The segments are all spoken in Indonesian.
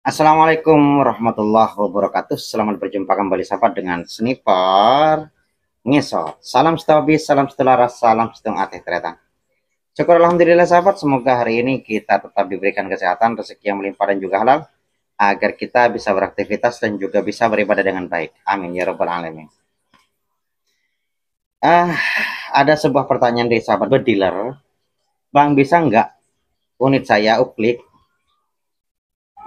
Assalamualaikum warahmatullahi wabarakatuh. Selamat berjumpa kembali sahabat dengan Sniper Ngesot. Salam stabil, salam selaras, salam setengah ateh ternyata. Syukur alhamdulillah sahabat, semoga hari ini kita tetap diberikan kesehatan, rezeki yang melimpah dan juga halal agar kita bisa beraktivitas dan juga bisa beribadah dengan baik. Amin ya rabbal alamin. Ada sebuah pertanyaan dari sahabat bediler. Bang, bisa nggak unit saya uklik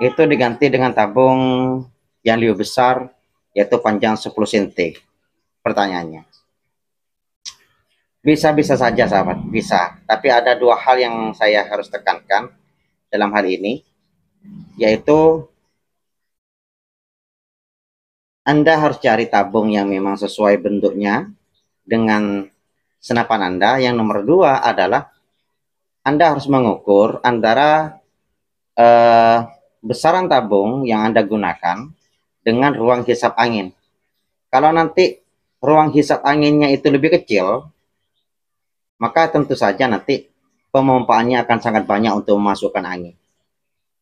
itu diganti dengan tabung yang lebih besar, yaitu panjang 10 cm? Pertanyaannya, bisa-bisa saja sahabat, bisa, tapi ada dua hal yang saya harus tekankan dalam hal ini, yaitu Anda harus cari tabung yang memang sesuai bentuknya dengan senapan Anda. Yang nomor dua adalah Anda harus mengukur antara besaran tabung yang Anda gunakan dengan ruang hisap angin. Kalau nanti ruang hisap anginnya itu lebih kecil, maka tentu saja nanti pemompaannya akan sangat banyak untuk memasukkan angin,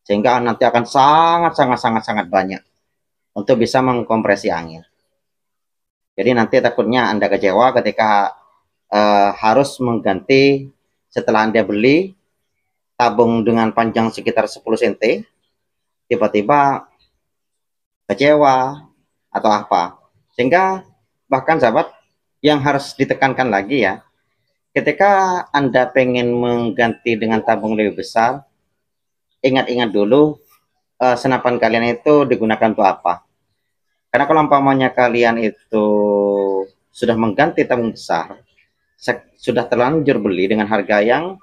sehingga nanti akan sangat banyak untuk bisa mengkompresi angin. Jadi nanti takutnya Anda kecewa ketika harus mengganti setelah Anda beli tabung dengan panjang sekitar 10 cm, tiba-tiba kecewa atau apa. Sehingga bahkan sahabat, yang harus ditekankan lagi ya, ketika Anda pengen mengganti dengan tabung lebih besar, ingat-ingat dulu senapan kalian itu digunakan untuk apa. Karena kalau umpamanya kalian itu sudah mengganti tabung besar, sudah terlanjur beli dengan harga yang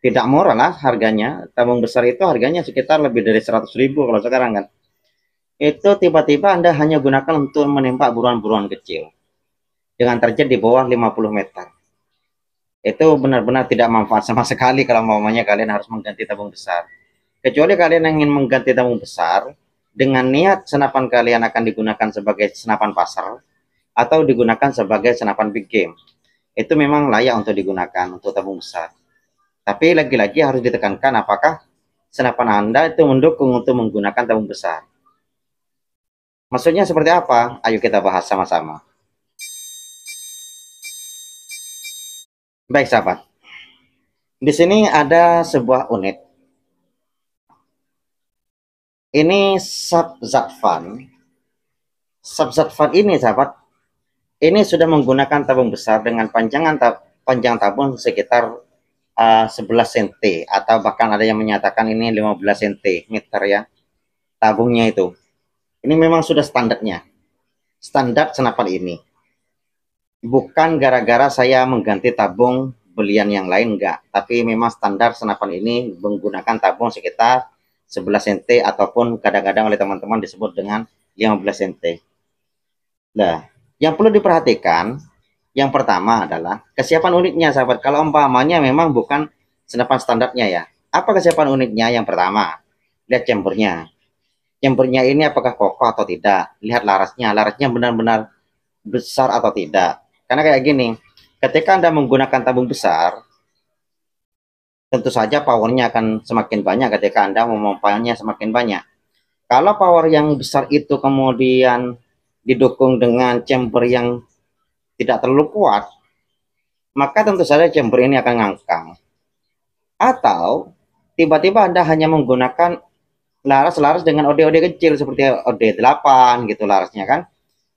tidak murah lah harganya. Tabung besar itu harganya sekitar lebih dari 100.000 kalau sekarang kan. Itu tiba-tiba Anda hanya gunakan untuk menembak buruan-buruan kecil dengan target di bawah 50 meter. Itu benar-benar tidak manfaat sama sekali kalau umpamanya kalian harus mengganti tabung besar. Kecuali kalian ingin mengganti tabung besar dengan niat senapan kalian akan digunakan sebagai senapan pasar atau digunakan sebagai senapan big game, itu memang layak untuk digunakan untuk tabung besar. Tapi lagi-lagi harus ditekankan apakah senapan Anda itu mendukung untuk menggunakan tabung besar. Maksudnya seperti apa? Ayo kita bahas sama-sama. Baik sahabat, di sini ada sebuah unit. Ini Subzatvan. Subzatvan ini sahabat, ini sudah menggunakan tabung besar dengan panjang tabung sekitar 11 cm, atau bahkan ada yang menyatakan ini 15 cm ya tabungnya itu. Ini memang sudah standarnya, standar senapan ini. Bukan gara-gara saya mengganti tabung belian yang lain, enggak, tapi memang standar senapan ini menggunakan tabung sekitar 11 cm ataupun kadang-kadang oleh teman-teman disebut dengan 15 cm. Nah, yang perlu diperhatikan yang pertama adalah kesiapan unitnya sahabat. Kalau umpamanya memang bukan senapan standarnya ya, apa kesiapan unitnya? Yang pertama, lihat chambernya. Chambernya ini apakah kokoh atau tidak. Lihat larasnya, larasnya benar-benar besar atau tidak. Karena kayak gini, ketika Anda menggunakan tabung besar, tentu saja powernya akan semakin banyak ketika Anda memompanya semakin banyak. Kalau power yang besar itu kemudian didukung dengan chamber yang tidak terlalu kuat, maka tentu saja chamber ini akan ngangkang. Atau tiba-tiba Anda hanya menggunakan laras-laras dengan OD-OD kecil seperti OD8 gitu larasnya kan.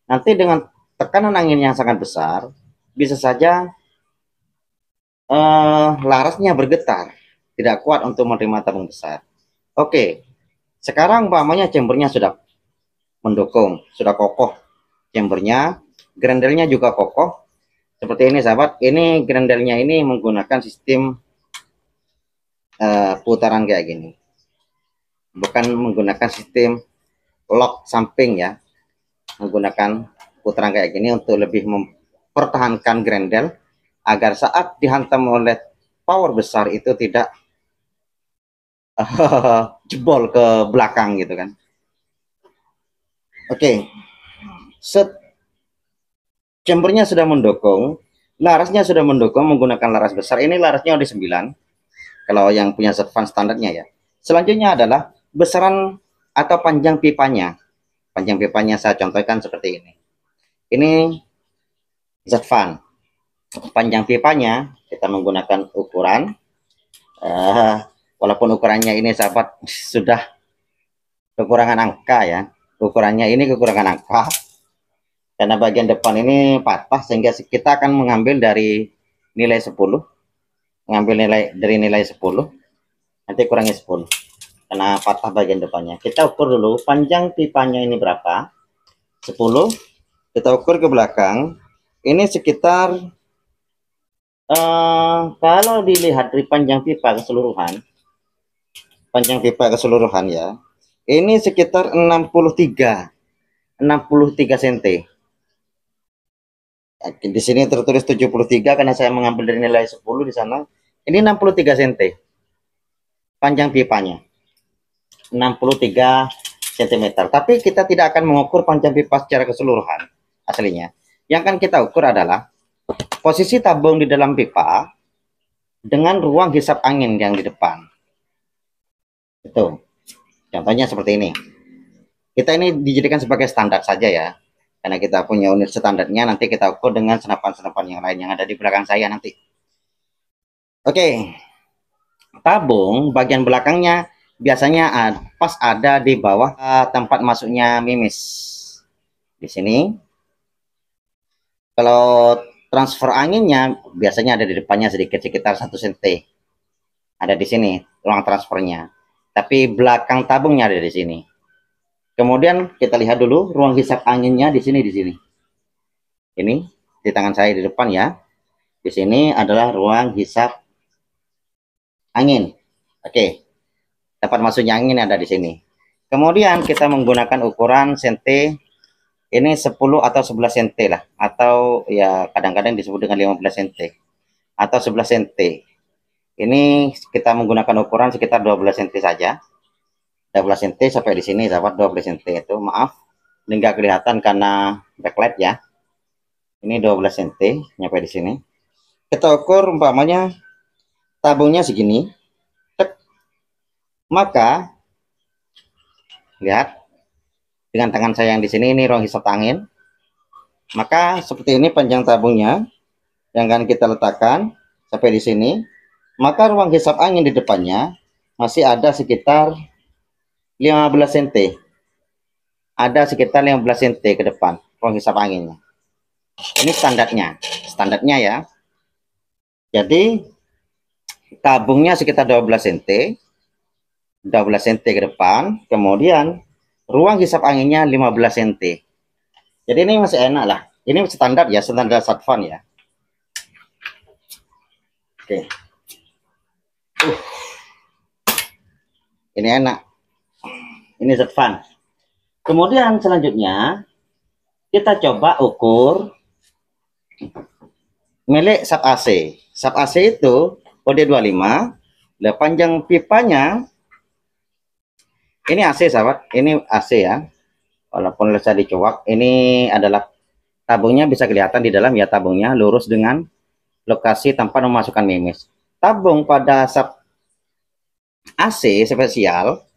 Nanti dengan tekanan angin yang sangat besar, bisa saja larasnya bergetar, tidak kuat untuk menerima tabung besar. Oke, sekarang umpamanya chambernya sudah mendukung, sudah kokoh chambernya, grendelnya juga kokoh. Seperti ini sahabat, ini grendelnya ini menggunakan sistem putaran kayak gini, bukan menggunakan sistem lock samping ya, menggunakan putaran kayak gini untuk lebih mempertahankan grendel agar saat dihantam oleh power besar itu tidak jebol ke belakang gitu kan. Oke, set chambernya sudah mendukung, larasnya sudah mendukung menggunakan laras besar. Ini larasnya OD9 kalau yang punya Zvan standarnya ya. Selanjutnya adalah besaran atau panjang pipanya. Panjang pipanya saya contohkan seperti ini. Ini Z-Fan. Panjang pipanya kita menggunakan ukuran, walaupun ukurannya ini sahabat sudah kekurangan angka ya. Ukurannya ini kekurangan angka. Karena bagian depan ini patah, sehingga kita akan mengambil dari nilai 10. Mengambil nilai dari nilai 10. Nanti kurangi 10. Karena patah bagian depannya. Kita ukur dulu panjang pipanya ini berapa. 10. Kita ukur ke belakang. Ini sekitar kalau dilihat dari panjang pipa keseluruhan, ya, ini sekitar 63 cm. Di sini tertulis 73 karena saya mengambil dari nilai 10 di sana. Ini 63 cm panjang pipanya. 63 cm. Tapi kita tidak akan mengukur panjang pipa secara keseluruhan aslinya. Yang akan kita ukur adalah posisi tabung di dalam pipa dengan ruang hisap angin yang di depan. Itu. Contohnya seperti ini. Kita ini dijadikan sebagai standar saja ya. Karena kita punya unit standarnya, nanti kita ukur dengan senapan-senapan yang lain yang ada di belakang saya nanti. Oke. Tabung bagian belakangnya biasanya pas ada di bawah tempat masuknya mimis. Di sini. Kalau transfer anginnya biasanya ada di depannya sedikit, sekitar 1 cm. Ada di sini ruang transfernya. Tapi belakang tabungnya ada di sini. Kemudian kita lihat dulu ruang hisap anginnya di sini, Ini di tangan saya di depan ya. Di sini adalah ruang hisap angin. Oke. Tempat masuknya angin ada di sini. Kemudian kita menggunakan ukuran senti. Ini 10 atau 11 cm lah, atau ya kadang-kadang disebut dengan 15 cm atau 11 cm. Ini kita menggunakan ukuran sekitar 12 cm saja. 12 cm sampai di sini sahabat, 12 cm itu, maaf ini enggak kelihatan karena backlight ya. Ini 12 cm nyampe di sini. Kita ukur umpamanya tabungnya segini. Maka lihat dengan tangan saya yang di sini, ini ruang hisap angin. Maka seperti ini panjang tabungnya yang akan kita letakkan sampai di sini. Maka ruang hisap angin di depannya masih ada sekitar 15 cm. Ada sekitar 15 cm ke depan ruang hisap anginnya. Ini standarnya ya. Jadi tabungnya sekitar 12 cm. 12 cm ke depan, kemudian ruang hisap anginnya 15 cm. Jadi ini masih enak lah. Ini standar ya, standar Z-Fan ya. Oke. Ini enak. Ini Z-Fan. Kemudian selanjutnya kita coba ukur milik sub AC. Sub AC itu OD25. Nah, panjang pipanya ini AC sahabat, ini AC ya. Walaupun bisa dicuak, ini adalah tabungnya, bisa kelihatan di dalam ya, tabungnya lurus dengan lokasi tanpa memasukkan mimis. Tabung pada sub AC spesial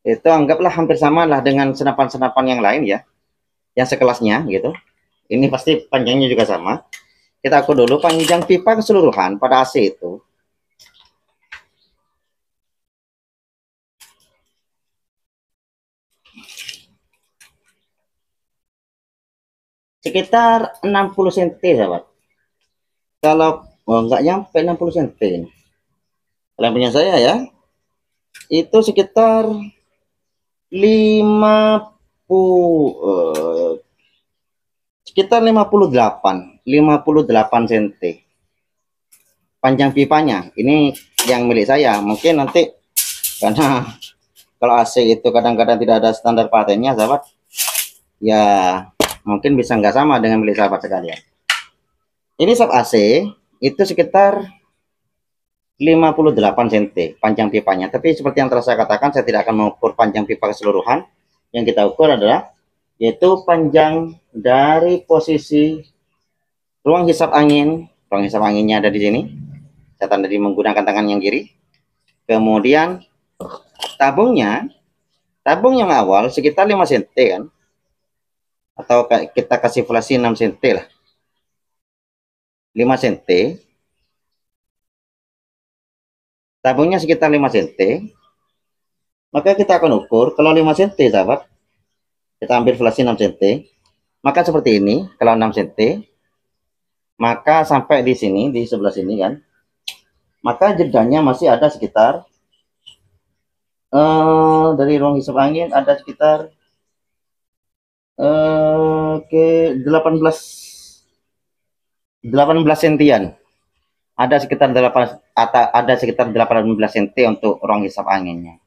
itu anggaplah hampir sama lah dengan senapan-senapan yang lain ya, yang sekelasnya gitu. Ini pasti panjangnya juga sama. Kita ukur dulu panjang pipa keseluruhan pada AC itu sekitar 60 cm sahabat. Kalau enggak nyampe 60 cm ini. Kalau punya saya ya, itu sekitar 58 cm panjang pipanya. Ini yang milik saya. Mungkin nanti karena kalau AC itu kadang-kadang tidak ada standar patennya sahabat ya, mungkin bisa nggak sama dengan milik sahabat sekalian. Ini sub AC itu sekitar 58 cm panjang pipanya. Tapi seperti yang telah saya katakan, saya tidak akan mengukur panjang pipa keseluruhan. Yang kita ukur adalah yaitu panjang dari posisi ruang hisap angin. Ruang hisap anginnya ada di sini. Saya tandai menggunakan tangan yang kiri. Kemudian tabungnya tabung yang awal sekitar 5 cm kan, atau kita kasih flasi 6 cm lah, 5 cm, tabungnya sekitar 5 cm, maka kita akan ukur. Kalau 5 cm sahabat, kita ambil flasi 6 cm, maka seperti ini. Kalau 6 cm, maka sampai di sini, di sebelah sini kan, maka jedanya masih ada sekitar dari ruang hisap angin ada sekitar 18 sentian. Ada sekitar 18 cm untuk ruang hisap anginnya.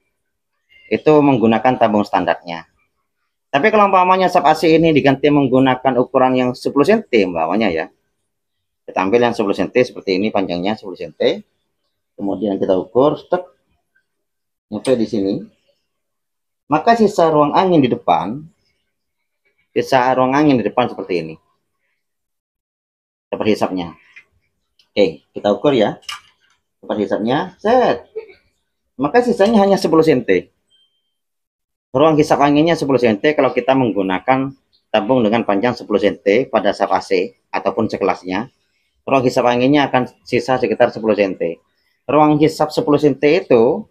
Itu menggunakan tabung standarnya. Tapi kalau umpamanya sub AC ini diganti menggunakan ukuran yang 10 cm umpamanya ya. Kita ambil yang 10 cm seperti ini, panjangnya 10 cm. Kemudian kita ukur sampai di sini. Maka sisa ruang angin di depan, seperti ini. Dapat hisapnya. Oke, kita ukur ya. Dapat hisapnya, set. Maka sisanya hanya 10 cm. Ruang hisap anginnya 10 cm kalau kita menggunakan tabung dengan panjang 10 cm pada sub AC ataupun sekelasnya. Ruang hisap anginnya akan sisa sekitar 10 cm. Ruang hisap 10 cm itu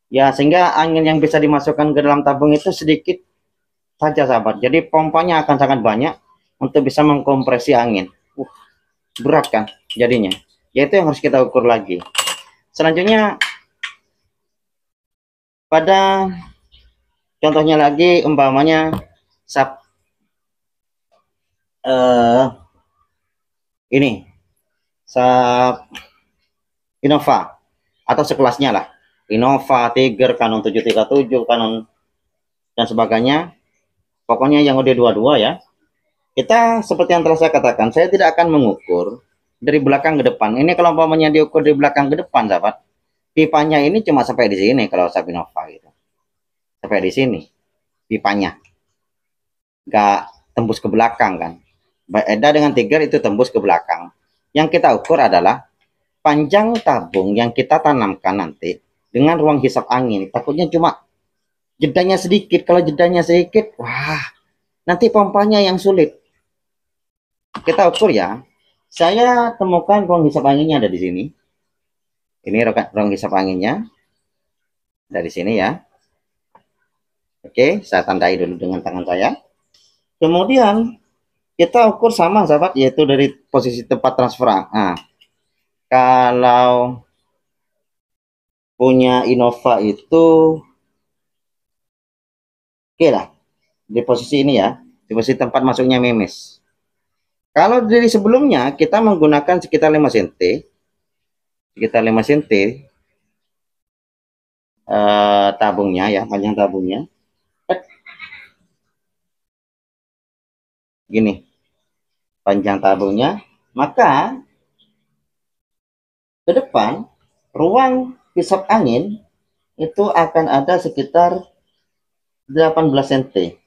ya, sehingga angin yang bisa dimasukkan ke dalam tabung itu sedikit saja sahabat. Jadi pompanya akan sangat banyak untuk bisa mengkompresi angin. Berat kan jadinya. Yaitu yang harus kita ukur lagi. Selanjutnya pada contohnya lagi, umpamanya sub ini sub Innova atau sekelasnya lah, Innova, Tiger, Canon 737, Canon dan sebagainya. Pokoknya yang udah dua-dua ya. Kita seperti yang telah saya katakan, saya tidak akan mengukur dari belakang ke depan. Ini kalau umpamanya diukur dari belakang ke depan, sahabat, pipanya ini cuma sampai di sini kalau sub Innova gitu. Sampai di sini pipanya, nggak tembus ke belakang kan. Beda dengan Tiger itu tembus ke belakang. Yang kita ukur adalah panjang tabung yang kita tanamkan nanti dengan ruang hisap angin. Takutnya cuma jedanya sedikit. Kalau jedanya sedikit, wah, nanti pompanya yang sulit. Kita ukur ya. Saya temukan ruang hisap anginnya ada di sini. Ini ruang hisap anginnya dari sini ya. Oke, saya tandai dulu dengan tangan saya. Kemudian kita ukur sama sahabat, yaitu dari posisi tempat transfer. Nah, kalau punya Innova itu oke lah, di posisi ini ya, di posisi tempat masuknya memes. Kalau dari sebelumnya kita menggunakan sekitar 5 cm, tabungnya ya, panjang tabungnya gini, panjang tabungnya, maka ke depan ruang hisap angin itu akan ada sekitar 18 cm.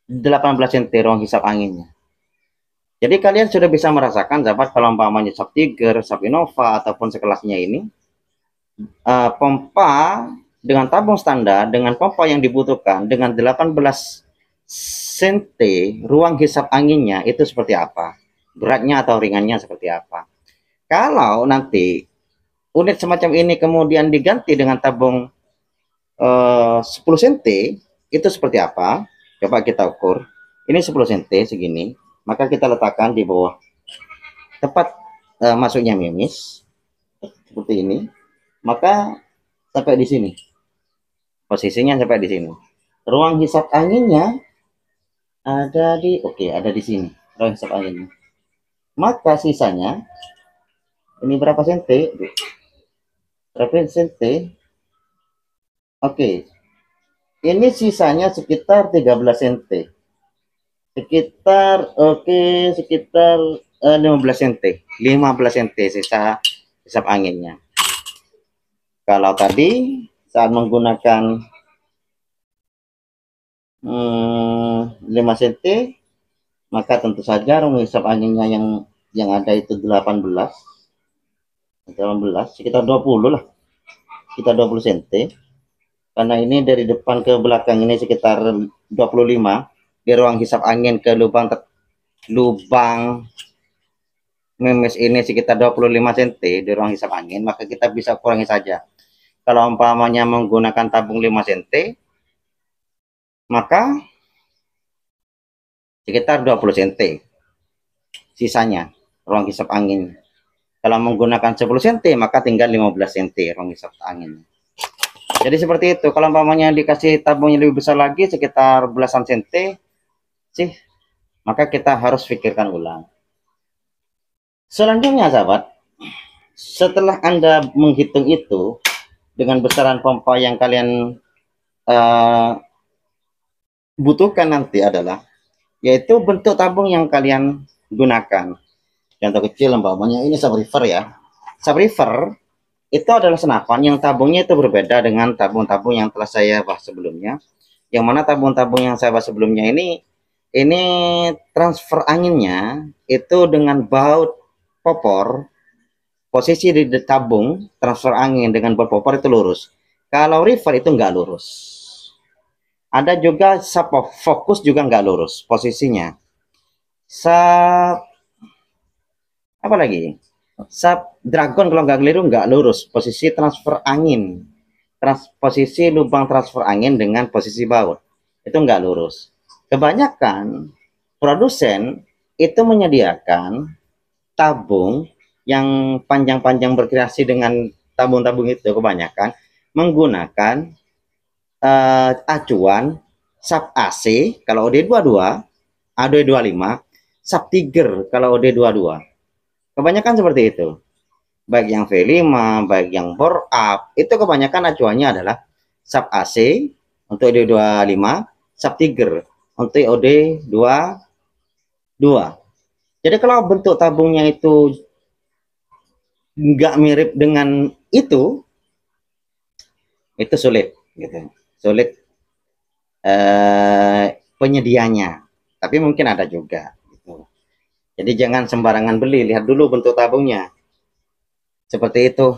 18 cm ruang hisap anginnya. Jadi kalian sudah bisa merasakan sahabat, kalau umpamanya sub Tiger, sub Innova ataupun sekelasnya ini, pompa dengan tabung standar dengan pompa yang dibutuhkan dengan 18 cm ruang hisap anginnya itu seperti apa, beratnya atau ringannya seperti apa. Kalau nanti unit semacam ini kemudian diganti dengan tabung 10 cm, itu seperti apa? Coba kita ukur. Ini 10 cm segini, maka kita letakkan di bawah tempat masuknya memes seperti ini. Maka sampai di sini. Posisinya sampai di sini. Ruang hisap anginnya ada di ada di sini. Ruang hisap anginnya. Maka sisanya ini berapa senti? Berapa senti? Oke. Ini sisanya sekitar 13 cm. Sekitar sekitar 15 cm. 15 cm sisa hisap anginnya. Kalau tadi saat menggunakan 5 cm, maka tentu saja ruang hisap anginnya yang ada itu 18, sekitar 20 lah, kita 20 cm. Karena ini dari depan ke belakang ini sekitar 25, di ruang hisap angin ke lubang memes ini sekitar 25 cm di ruang hisap angin, maka kita bisa kurangi saja. Kalau umpamanya menggunakan tabung 5 cm, maka sekitar 20 cm sisanya ruang hisap angin. Kalau menggunakan 10 cm, maka tinggal 15 cm ruang hisap angin. Jadi seperti itu. Kalau umpamanya dikasih tabungnya lebih besar lagi, sekitar belasan cm sih, maka kita harus pikirkan ulang. Selanjutnya sahabat, setelah Anda menghitung itu dengan besaran pompa yang kalian butuhkan nanti adalah, yaitu bentuk tabung yang kalian gunakan. Contoh kecil umpamanya ini subwoofer ya. Subwoofer itu adalah senapan yang tabungnya itu berbeda dengan tabung-tabung yang telah saya bahas sebelumnya. Yang mana tabung-tabung yang saya bahas sebelumnya ini transfer anginnya itu dengan baut popor. Posisi di tabung transfer angin dengan baut popor itu lurus. Kalau river itu nggak lurus. Ada juga fokus juga nggak lurus posisinya. Apa lagi? Dragon kalau nggak keliru nggak lurus posisi transfer angin. Posisi lubang transfer angin dengan posisi baut itu nggak lurus. Kebanyakan produsen itu menyediakan tabung yang panjang-panjang berkreasi dengan tabung-tabung itu kebanyakan menggunakan acuan sub AC kalau OD22, AD25, sub Tiger kalau OD22. Kebanyakan seperti itu. Baik yang V5, baik yang bore up, itu kebanyakan acuannya adalah sub AC untuk OD25, sub Tiger untuk OD22. Jadi kalau bentuk tabungnya itu nggak mirip dengan itu sulit gitu, sulit penyedianya, tapi mungkin ada juga gitu. Jadi jangan sembarangan beli, lihat dulu bentuk tabungnya seperti itu.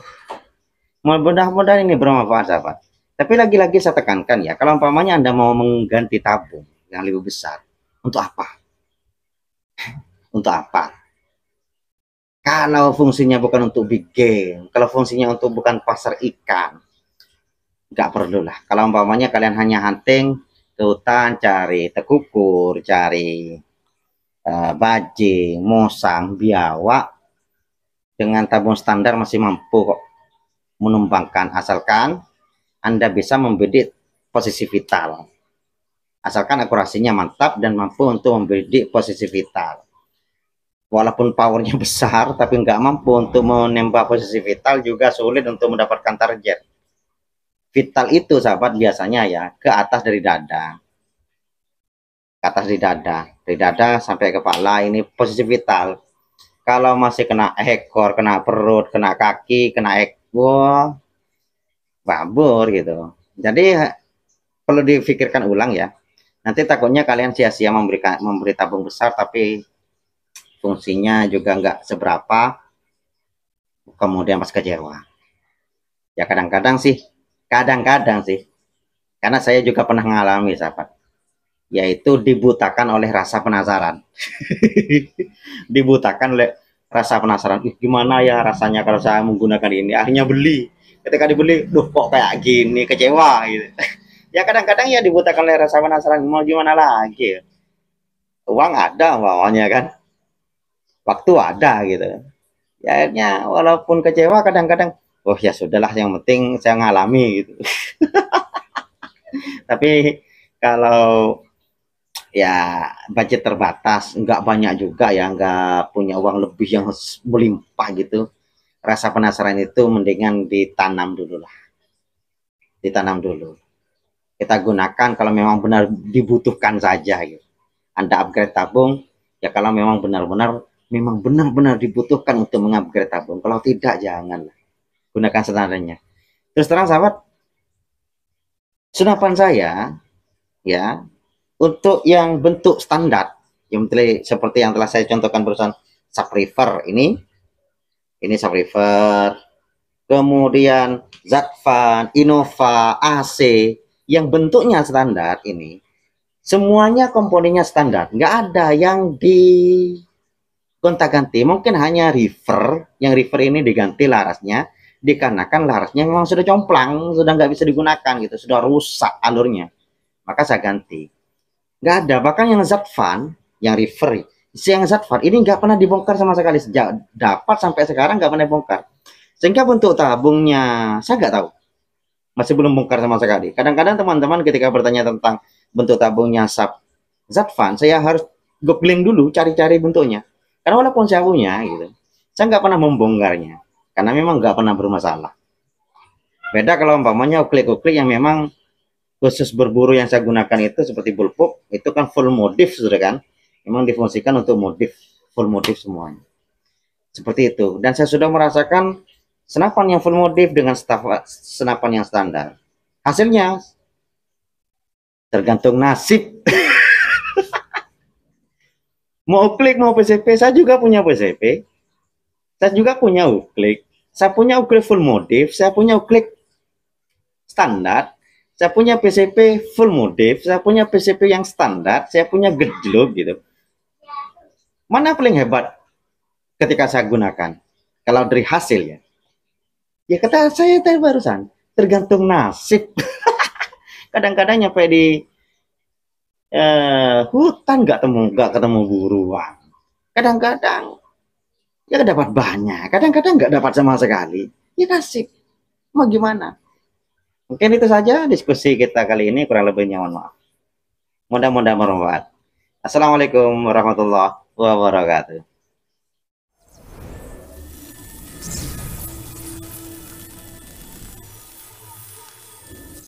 Mudah-mudahan ini bermanfaat sahabat. Tapi lagi-lagi saya tekankan ya, kalau umpamanya Anda mau mengganti tabung yang lebih besar, untuk apa? Untuk apa? Kalau fungsinya bukan untuk big game, kalau fungsinya untuk bukan pasar ikan, nggak perlu lah. Kalau umpamanya kalian hanya hunting ke hutan, cari tekukur, cari bajing, musang, biawak, dengan tabung standar masih mampu kok menumbangkan, asalkan Anda bisa membidik posisi vital. Asalkan akurasinya mantap dan mampu untuk membidik posisi vital. Walaupun powernya besar, tapi nggak mampu untuk menembak posisi vital, juga sulit untuk mendapatkan target. Vital itu sahabat biasanya ya ke atas dari dada. Ke atas dari dada sampai kepala, ini posisi vital. Kalau masih kena ekor, kena perut, kena kaki, kena ekor, babur gitu. Jadi perlu difikirkan ulang ya. Nanti takutnya kalian sia-sia memberi tabung besar tapi fungsinya juga nggak seberapa, kemudian pas kecewa. Ya kadang-kadang sih, karena saya juga pernah mengalami sahabat, yaitu dibutakan oleh rasa penasaran. Dibutakan oleh rasa penasaran, gimana ya rasanya kalau saya menggunakan ini, akhirnya beli. Ketika dibeli, duh kok kayak gini, kecewa gitu. Ya kadang-kadang ya dibutakan oleh rasa penasaran, mau gimana lagi, uang ada bawahnya kan, waktu ada gitu ya. Akhirnya walaupun kecewa kadang-kadang, oh ya sudahlah, yang penting saya ngalami gitu. Tapi kalau ya budget terbatas, nggak banyak juga ya, nggak punya uang lebih yang melimpah gitu, rasa penasaran itu mendingan ditanam dulu lah, ditanam dulu. Kita gunakan kalau memang benar dibutuhkan saja gitu. Anda upgrade tabung ya kalau memang benar-benar dibutuhkan untuk mengupgrade tabung. Kalau tidak, jangan gunakan standarnya. Terus terang sahabat, senapan saya ya untuk yang bentuk standar, yang seperti yang telah saya contohkan barusan, subwoofer ini subwoofer kemudian Zatvan, Innova, AC, yang bentuknya standar ini, semuanya komponennya standar. Nggak ada yang di gonta-ganti. Mungkin hanya river, yang river ini diganti larasnya, dikarenakan larasnya memang sudah complang, sudah nggak bisa digunakan gitu, sudah rusak alurnya. Maka saya ganti. Nggak ada. Bahkan yang Zatvan, yang river, yang Zatvan ini nggak pernah dibongkar sama sekali. Sejak dapat sampai sekarang nggak pernah dibongkar. Sehingga bentuk tabungnya saya nggak tahu, masih belum bongkar sama sekali. Kadang-kadang teman-teman ketika bertanya tentang bentuk tabungnya Zatvan, saya harus googling dulu, cari-cari bentuknya. Karena walaupun saya punya gitu, saya nggak pernah membongkarnya, karena memang nggak pernah bermasalah. Beda kalau umpamanya uklik-uklik yang memang khusus berburu yang saya gunakan itu seperti bullpup, itu kan full modif sudah kan, memang difungsikan untuk modif, full modif semuanya. Seperti itu. Dan saya sudah merasakan senapan yang full modif dengan senapan yang standar. Hasilnya tergantung nasib. Mau uklik mau PCP, saya juga punya PCP. Saya juga punya uklik. Saya punya uklik full modif, saya punya uklik standar, saya punya PCP full modif, saya punya PCP yang standar, saya punya gejluk gitu. Mana paling hebat ketika saya gunakan? Kalau dari hasil ya. Ya kata saya tadi barusan, tergantung nasib. Kadang-kadang nyampe di hutan nggak ketemu buruan. Kadang-kadang ya dapat banyak, kadang-kadang nggak dapat sama sekali. Ya nasib. Mau gimana? Mungkin itu saja diskusi kita kali ini, kurang lebihnya mohon maaf. Mudah-mudahan bermanfaat. Assalamualaikum warahmatullahi wabarakatuh.